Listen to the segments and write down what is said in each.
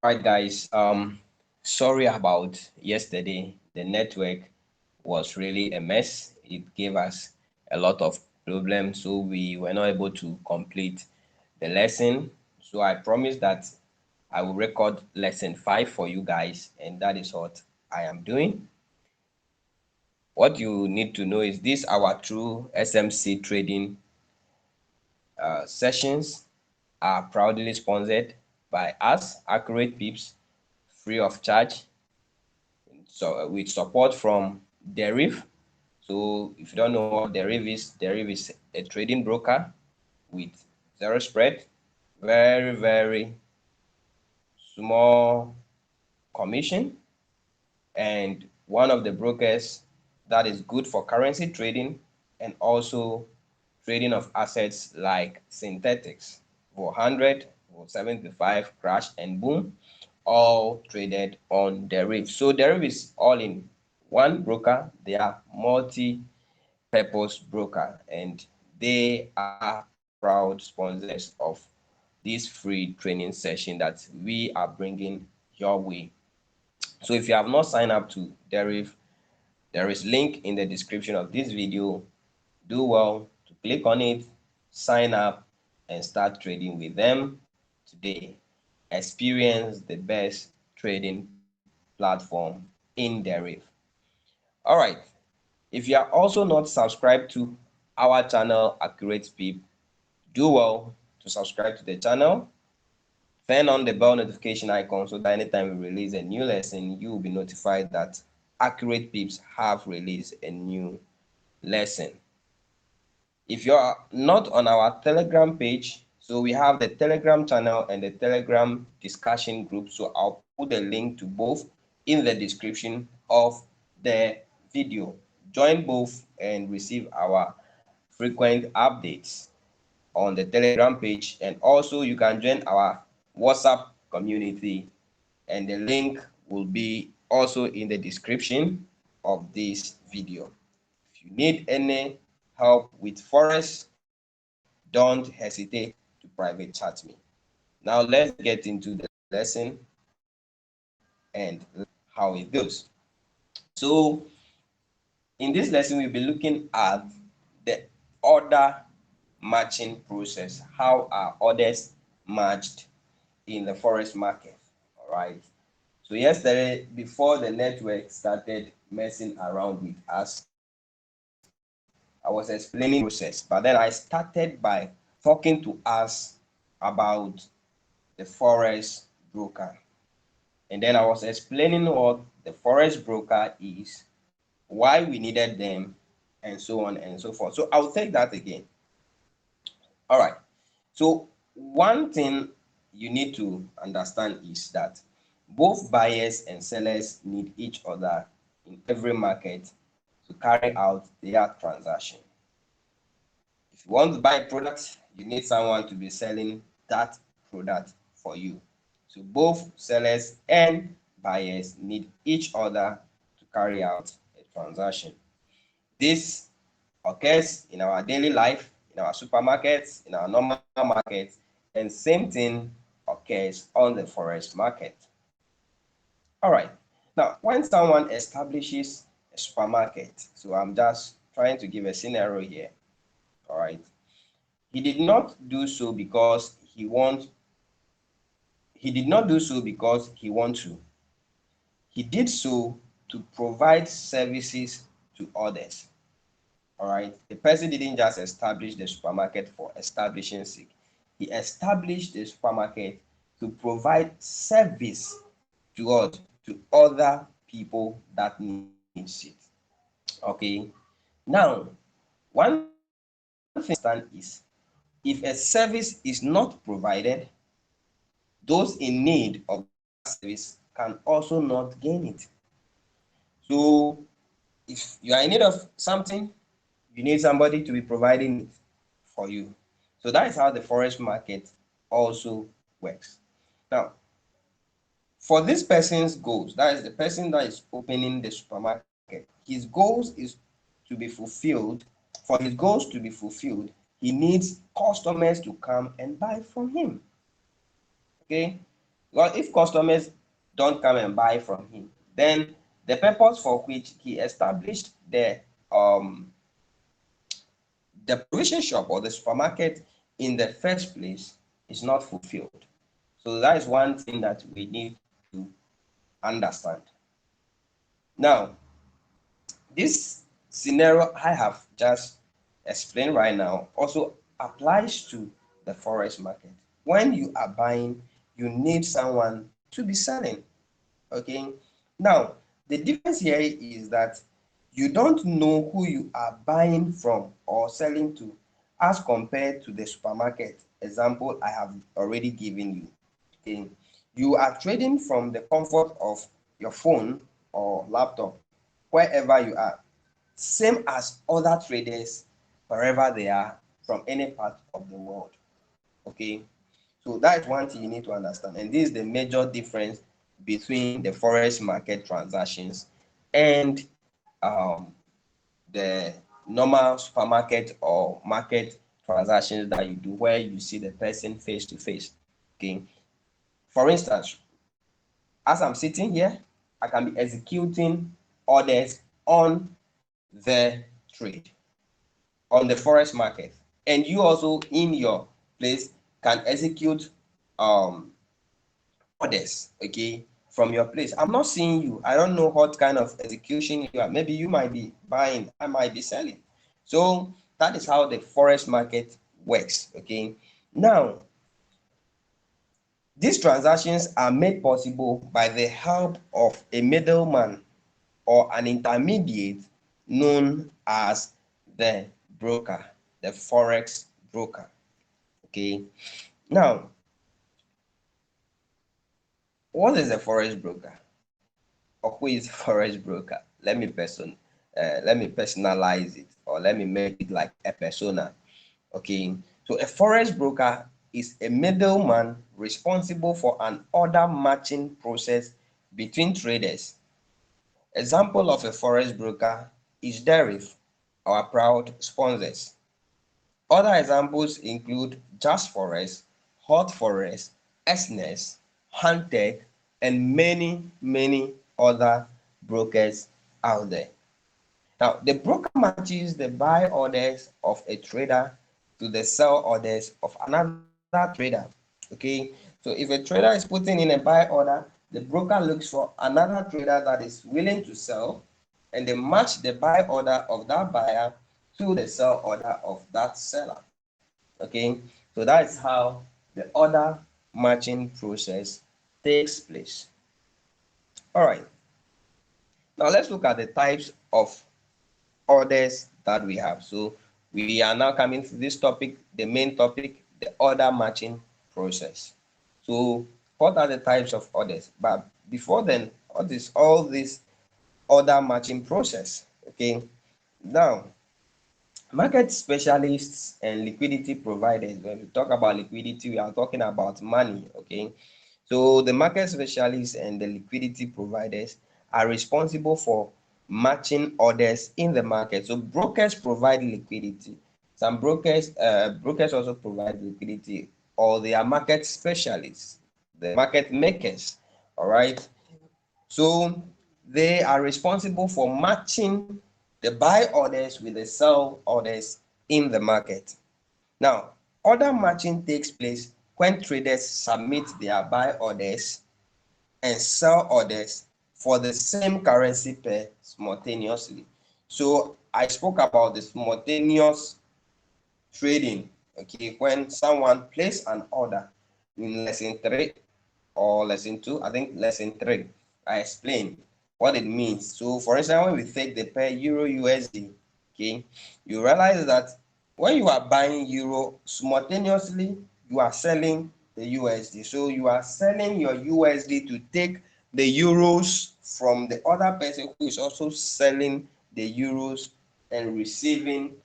Right, guys. Sorry about yesterday. The network was really a mess. It gave us a lot of problems, so we were not able to complete the lesson. So I promised that I will record lesson 5 for you guys, and that is what I am doing. What you need to know is this our true SMC trading sessions are proudly sponsored by us, Accurate Pips, free of charge. So with support from Deriv. So if you don't know what Deriv is a trading broker with zero spread, very, very small commission, and one of the brokers that is good for currency trading and also trading of assets like synthetics for 100, for 75, crash and boom, all traded on Deriv. So Deriv is all in one broker. They are multi-purpose broker, and they are proud sponsors of this free training session that we are bringing your way. So if you have not signed up to Deriv, there is link in the description of this video. Do well to click on it, sign up, and start trading with them today. Experience the best trading platform in Deriv. All right. If you are also not subscribed to our channel, Accurate Peep, do well to subscribe to the channel. Turn on the bell notification icon so that anytime we release a new lesson, you will be notified that Accurate Peeps have released a new lesson. If you are not on our Telegram page, so we have the Telegram channel and the Telegram discussion group. So I'll put the link to both in the description of the video. Join both and receive our frequent updates on the Telegram page. And also you can join our WhatsApp community, and the link will be also in the description of this video. If you need any help with Forex, don't hesitate to private chat me. Now let's get into the lesson and how it goes. So in this lesson, we'll be looking at the order matching process. How are orders matched in the Forex market? All right. So yesterday, before the network started messing around with us, I was explaining the process, but then I started by talking to us about the Forex broker. And then I was explaining what the Forex broker is, why we needed them, and so on and so forth. So I'll take that again. All right. So one thing you need to understand is that both buyers and sellers need each other in every market to carry out their transaction. If you want to buy a product, you need someone to be selling that product for you. So both sellers and buyers need each other to carry out a transaction. This occurs in our daily life, in our supermarkets, in our normal markets, and same thing occurs on the Forex market. All right. Now, when someone establishes a supermarket, so I'm just trying to give a scenario here. All right. He did not do so because he want. He did not do so because he want to. He did so to provide services to others. All right. The person didn't just establish the supermarket for establishing sake. He established the supermarket to provide service to what? To other people that needs it. Okay. Now, one thing to understand is if a service is not provided, those in need of that service can also not gain it. So if you are in need of something, you need somebody to be providing it for you. So that is how the Forex market also works. Now, for this person's goals, that is the person that is opening the supermarket, his goals is to be fulfilled. For his goals to be fulfilled, he needs customers to come and buy from him. Okay. Well, if customers don't come and buy from him, then the purpose for which he established the provision shop or the supermarket in the first place is not fulfilled. So that is one thing that we need to understand. Now, this scenario I have just explained right now also applies to the forex market. When you are buying, you need someone to be selling. Okay. Now, the difference here is that you don't know who you are buying from or selling to as compared to the supermarket example I have already given you. Okay. You are trading from the comfort of your phone or laptop, wherever you are, same as other traders wherever they are from any part of the world. Okay. So that is one thing you need to understand. And this is the major difference between the forex market transactions and the normal supermarket or market transactions that you do where you see the person face to face. Okay. For instance, as I'm sitting here, I can be executing orders on the trade, on the forex market. And you also in your place can execute um orders, okay, from your place. I'm not seeing you. I don't know what kind of execution you are. Maybe you might be buying, I might be selling. So that is how the forex market works, okay. Now, these transactions are made possible by the help of a middleman or an intermediate known as the broker, the forex broker, okay. Now, what is a forex broker? Or who is forex broker? Let me personalize it, or let me make it like a persona. Okay, so a forex broker is a middleman responsible for an order matching process between traders. Example of a forex broker is Deriv, our proud sponsors. Other examples include Just Forex, Hot Forex, SNES, Huntech, and many other brokers out there. Now, the broker matches the buy orders of a trader to the sell orders of another trader. Okay, so if a trader is putting in a buy order, the broker looks for another trader that is willing to sell, and they match the buy order of that buyer to the sell order of that seller. Okay, so that is how the order matching process takes place. All right, now let's look at the types of orders that we have. So we are now coming to this topic, the main topic, the order matching process. So what are the types of orders? But before then, what is all this order matching process? Okay, now market specialists and liquidity providers. When we talk about liquidity, we are talking about money. Okay, so the market specialists and the liquidity providers are responsible for matching orders in the market. So brokers provide liquidity. Some brokers also provide liquidity, or they are market specialists, the market makers. All right. So they are responsible for matching the buy orders with the sell orders in the market. Now, order matching takes place when traders submit their buy orders and sell orders for the same currency pair simultaneously. So I spoke about the simultaneous trading, okay, when someone places an order in lesson 3 or lesson 2, I think lesson 3, I explained what it means. So for instance, when we take the pair Euro USD, okay, you realize that when you are buying Euro, simultaneously you are selling the USD. So you are selling your USD to take the Euros from the other person who is also selling the Euros and receiving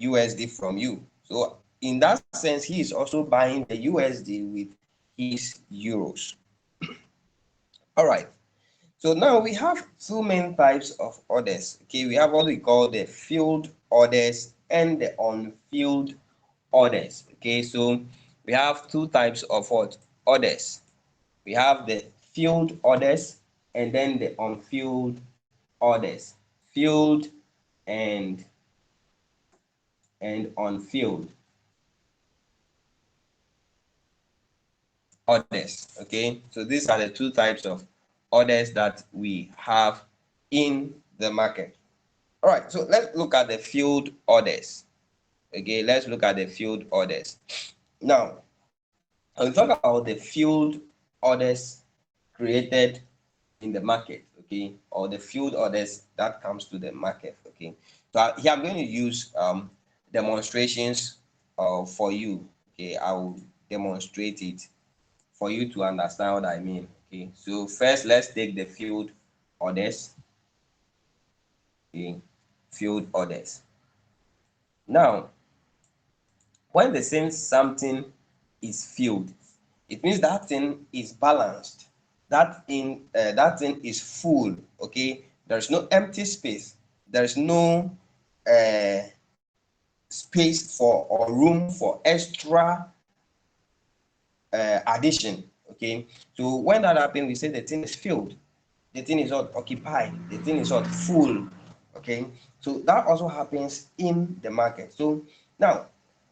USD from you. So in that sense, he is also buying the USD with his Euros. All right. So now we have two main types of orders. Okay, we have what we call the filled orders and the unfilled orders. Okay, so we have two types of what? Orders. We have the filled orders and then the unfilled orders. Filled and unfilled orders. Okay, so these are the two types of orders that we have in the market. All right, so let's look at the filled orders. Okay, let's look at the filled orders. Now, when we talk about the filled orders created in the market, okay, or the filled orders that comes to the market, okay. So here I'm going to use demonstrations for you. Okay, I will demonstrate it for you to understand what I mean. Okay, so first let's take the filled orders. Okay, filled orders. Now, when they say something is filled, it means that thing is balanced. That thing is full. Okay, there's no empty space. There's no uh, space for or room for extra addition. Okay, so when that happens, we say the thing is filled. The thing is not occupied. The thing is not full. Okay, so that also happens in the market. So now,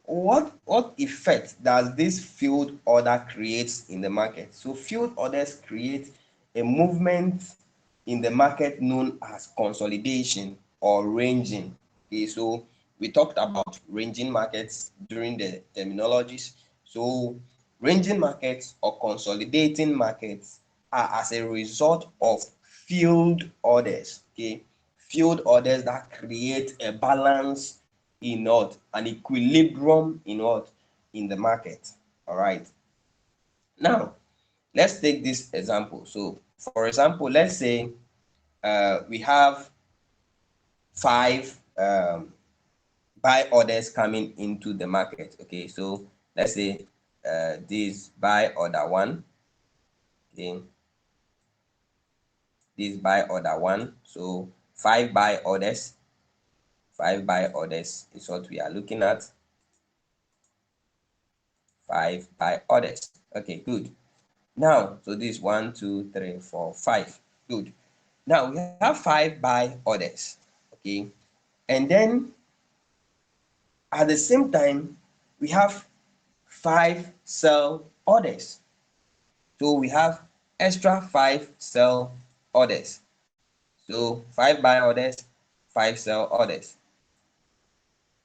what effect does this field order creates in the market? So field orders create a movement in the market known as consolidation or ranging. Okay, so we talked about ranging markets during the terminologies. So ranging markets or consolidating markets are as a result of field orders. Okay, field orders that create a balance in what, an equilibrium in what, in the market. All right, now let's take this example. So for example, let's say we have five buy orders coming into the market. Okay, so let's say this buy order one. Okay, this buy order one. So five buy orders. Five buy orders is what we are looking at. Five buy orders. Okay, good. Now, so this 1, 2, 3, 4, 5. Good. Now we have five buy orders. Okay, and then at the same time we have five sell orders. So we have extra five sell orders. So five buy orders, five sell orders.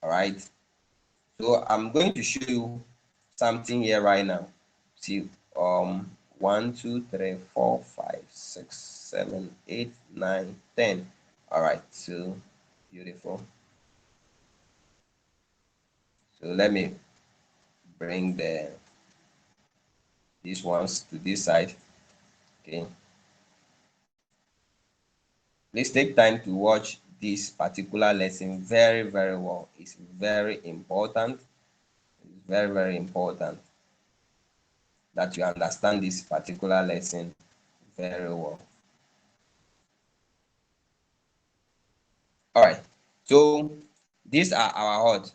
All right. So I'm going to show you something here right now. See, 1, 2, 3, 4, 5, 6, 7, 8, 9, 10. All right. So beautiful. So let me bring these ones to this side. Okay. Please take time to watch this particular lesson very, very well. It's very important. It's very, very important that you understand this particular lesson very well. All right. So these are our what?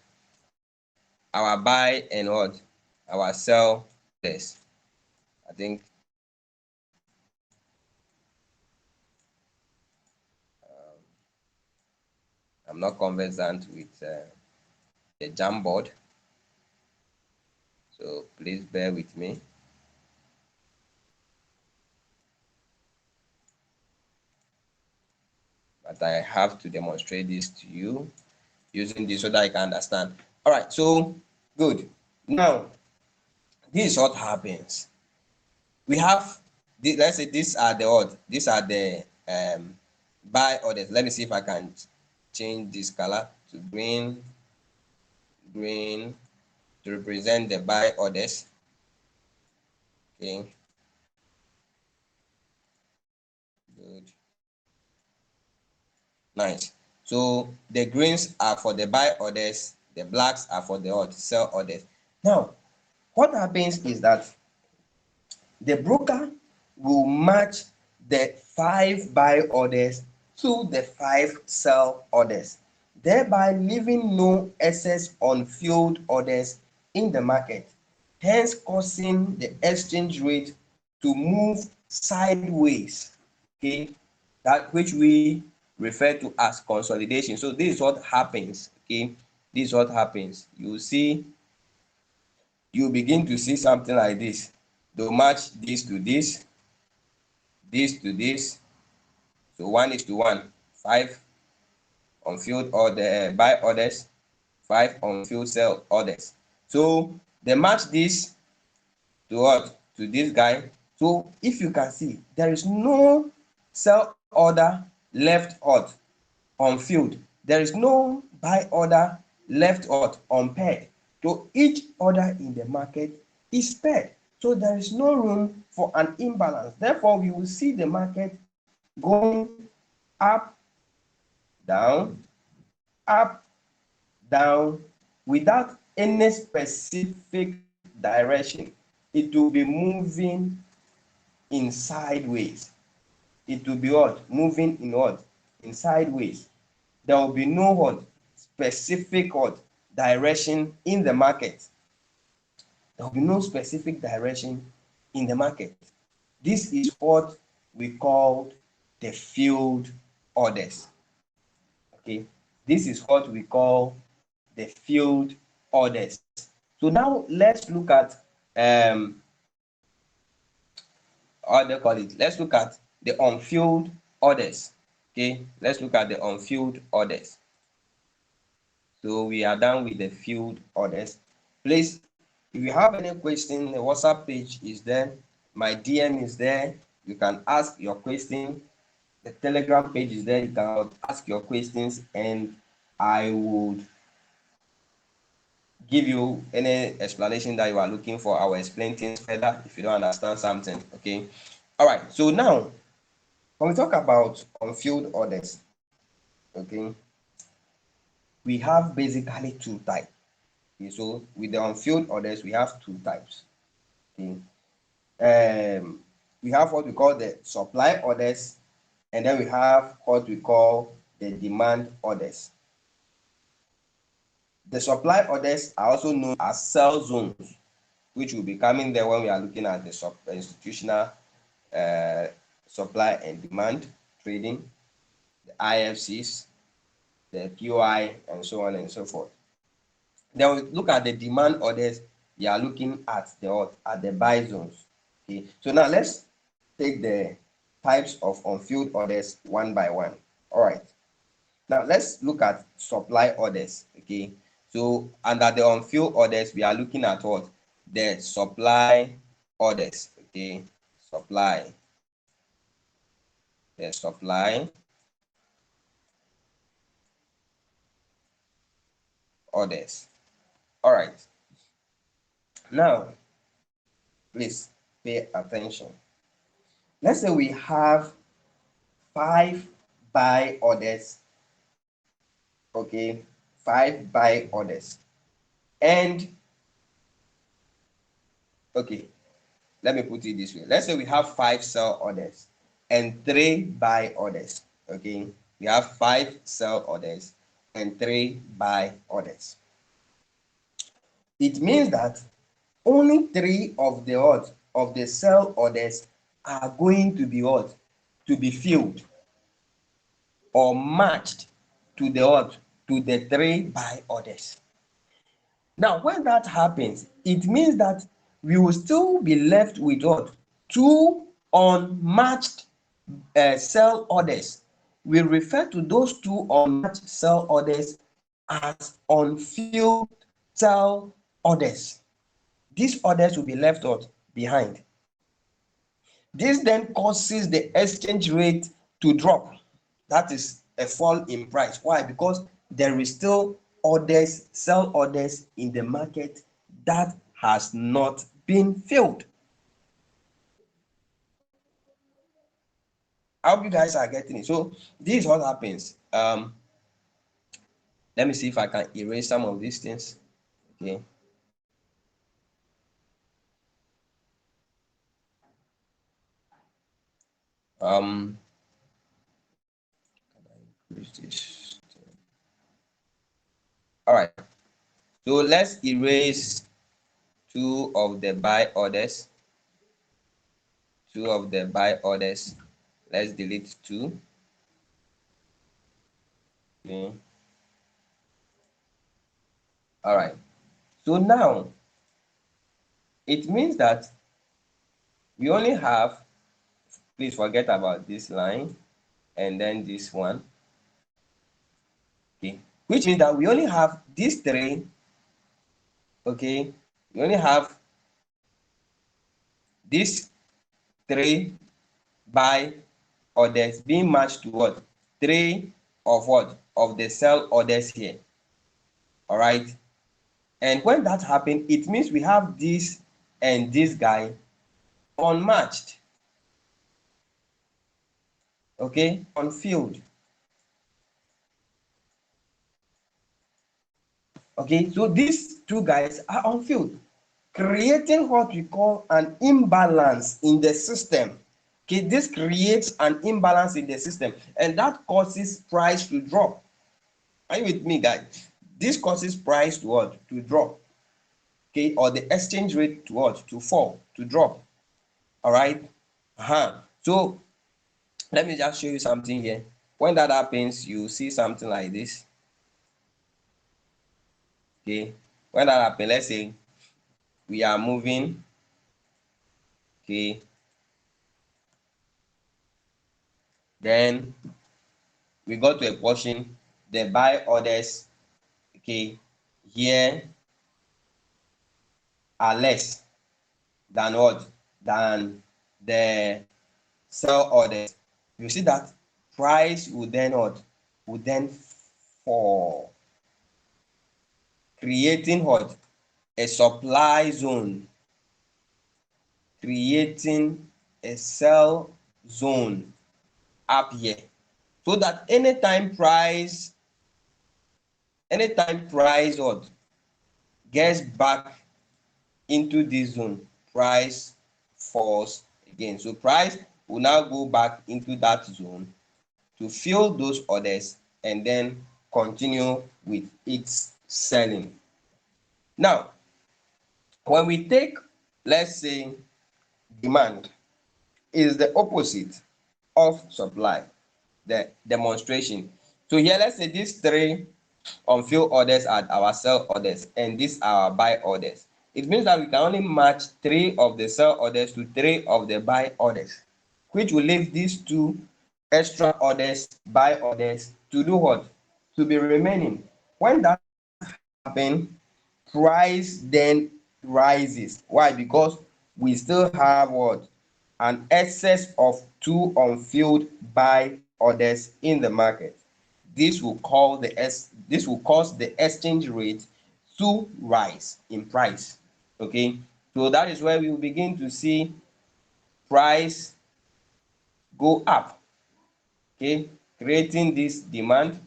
Our buy and what? Our sell orders. I think I'm not conversant with the Jamboard, so please bear with me. But I have to demonstrate this to you using this so that I can understand. All right, so good. Now, this is what happens. We have, let's say these are the odd, these are the buy orders. Let me see if I can change this color to green, green, to represent the buy orders. Okay, good, nice. So the greens are for the buy orders, the blacks are for the odd sell orders. Now, what happens is that the broker will match the five buy orders to the five sell orders, thereby leaving no excess unfilled orders in the market, hence causing the exchange rate to move sideways, okay, that which we refer to as consolidation. So this is what happens, okay, this is what happens. You see, you begin to see something like this. They'll match this to this, this to this. So 1:1, 5 on field order buy orders, 5 on field sell orders. So they match this to what? To this guy. So if you can see, there is no sell order left out on field. There is no buy order left out unpaired. So each order in the market is paired. So there is no room for an imbalance. Therefore, we will see the market going up, down, up, down, without any specific direction. It will be moving in sideways. It will be what? Moving in what? In sideways. There will be no what? Specific what? Direction in the market. There will be no specific direction in the market. This is what we call the field orders. Okay, this is what we call the field orders. So now let's look at what they call it. Let's look at the on-field orders. Okay, let's look at the on-field orders. So we are done with the field orders. Please, if you have any question, the WhatsApp page is there. My DM is there. You can ask your question. The Telegram page is there. You can ask your questions, and I would give you any explanation that you are looking for. I will explain things further if you don't understand something. Okay. All right. So now, when we talk about on-field orders, okay, we have basically two types. Okay, so with the on-field orders, we have two types. Okay. We have what we call the supply orders, and then we have what we call the demand orders. The supply orders are also known as sell zones, which will be coming there when we are looking at the institutional supply and demand trading, the IFCs, the QI, and so on and so forth. Then we look at the demand orders. You are looking at the buy zones. Okay, so now let's take the types of on-field orders one by one. All right. Now let's look at supply orders. Okay, so under the on-field orders, we are looking at what? The supply orders. Okay, supply. The supply orders. All right. Now, please pay attention. Let's say we have 5 buy orders. Okay, 5 buy orders. And okay, let me put it this way. Let's say we have 5 sell orders and 3 buy orders. Okay, we have 5 sell orders and 3 buy orders. It means that only 3 of the sell orders are going to be what? To be filled or matched to the 3 buy orders. Now, when that happens, it means that we will still be left with what? 2 unmatched sell orders. We refer to those 2 unmatched sell orders as on-field sell orders. These orders will be left out behind. This then causes the exchange rate to drop. That is a fall in price. Why? Because there is still orders, sell orders in the market that has not been filled. I hope you guys are getting it. So this is what happens. Let me see if I can erase some of these things. Okay. Can I increase this? All right. So let's erase 2 of the buy orders. two of the buy orders. Let's delete two. Okay. All right. So now it means that we only have, please forget about this line and then this one. Okay. Which means that we only have these three. Okay. We only have these three buy orders being matched to what? Three of what? Of the sell orders here. All right. And when that happens, it means we have this and this guy unmatched. Okay, unfilled. Okay, so these two guys are unfilled, creating what we call an imbalance in the system. Okay, this creates an imbalance in the system, and that causes price to drop. Are you with me, guys? This causes price to what? To drop. Okay, or the exchange rate to what? To fall, to drop. All right. So let me just show you something here. When that happens, you see something like this. Okay, when that happens, let's say we are moving. Okay, then we go to a portion, the buy orders. Okay, here are less than what? Than the sell orders. You see that price will then what? Will then fall, creating what? A supply zone, creating a sell zone up here, so that anytime price what gets back into this zone, price falls again. So price will now go back into that zone to fill those orders and then continue with its selling. Now, when we take, let's say, demand is the opposite of supply, the demonstration. So here, let's say these three unfilled orders are our sell orders and these are our buy orders. It means that we can only match three of the sell orders to three of the buy orders, which will leave these two extra orders, buy orders, to do what? To be remaining. When that happens, price then rises. Why? Because we still have what? An excess of two unfilled buy orders in the market. This will cause the exchange rate to rise in price. Okay, so that is where we will begin to see price go up. Okay, creating this demand,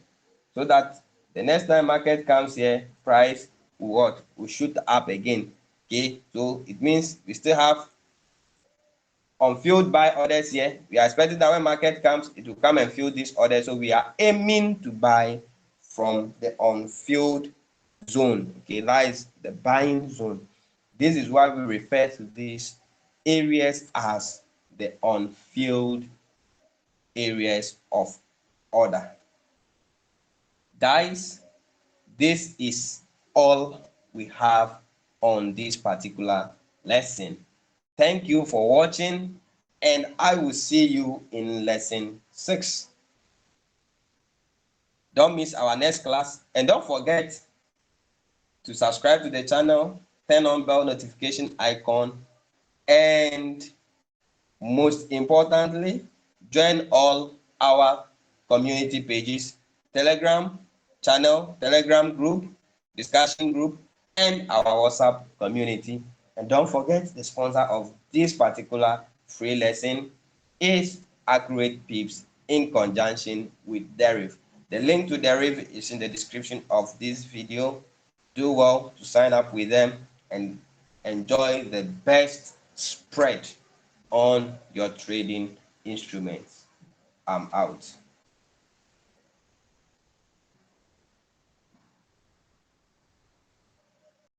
so that the next time market comes here, price will what? Will shoot up again. Okay, so it means we still have unfilled buy orders here. We are expecting that when market comes, it will come and fill this order. So we are aiming to buy from the unfilled zone. Okay, that is the buying zone. This is why we refer to these areas as the unfilled areas of order. Guys, this is all we have on this particular lesson. Thank you for watching, and I will see you in lesson 6. Don't miss our next class, and don't forget to subscribe to the channel, turn on bell notification icon, and most importantly, join all our community pages, Telegram channel, Telegram group, discussion group, and our WhatsApp community. And don't forget, the sponsor of this particular free lesson is Accurate Pips in conjunction with Deriv. The link to Deriv is in the description of this video. Do well to sign up with them and enjoy the best spread on your trading instruments. I'm out.